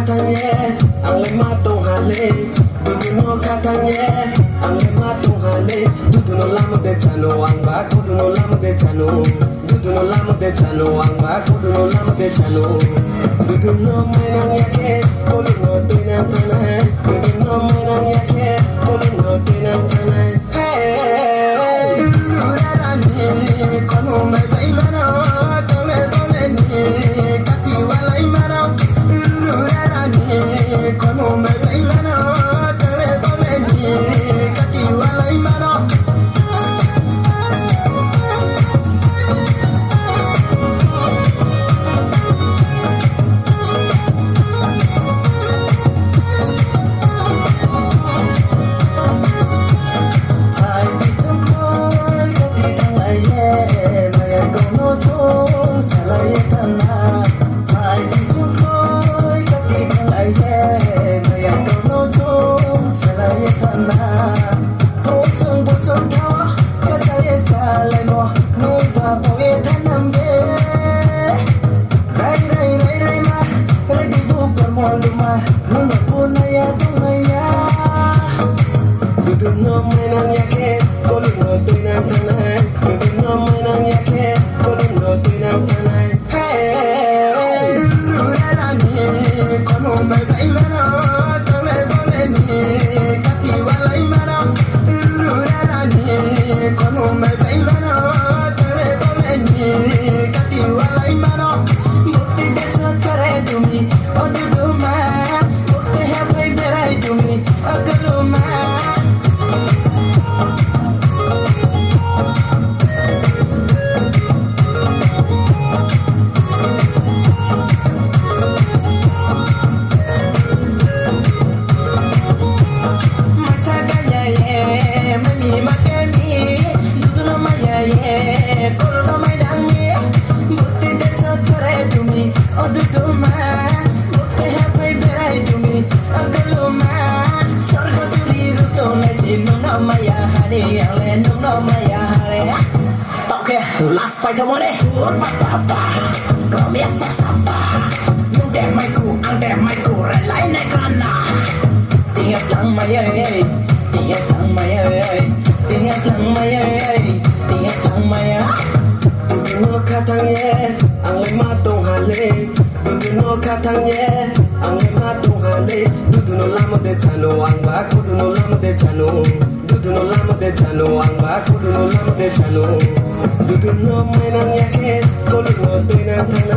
katanye, ang lema tong hale. Duduno katanye, ang lema tong hale. Duduno lama de chano, ang ba duduno lama de chano. Duduno lama de chano, ang ba duduno lama de chano. Duduno menang yake, koluno tinang tanay. Duduno menang yake, koluno tinang tanay. Hey, durarani, kono me baimana, tole tole ni, kati walai mara. Durarani, kono me baimana, tole tole ni, kati walai mara. Duduno menang yake, koluno tinang tanay. Duduno menang yake, koluno tinang tanay. Hey, durarani, kono me baimana, tole tole ni, kati walai mara. Durarani, kono me baimana, tole tole ni, kati walai mara. Mukti deso chare tumi, oduduma. Mukti hai bai berai tumi, akaluma. Last fight mole urba baba romia sasaba yung dem mai ku ang dem mai ku relay na grana tingas lang mayay tingas lang mayay tingas lang mayay tingas lang maya. Duduno katanye, ang lema tong hale. Duduno katanye, ang lema tong hale. Duduno lama de chano, ang ba duduno lama de chano. Duduno lama de chano, ang ba duduno lama de chano. Duduno menang yake, koluno tinang tanay.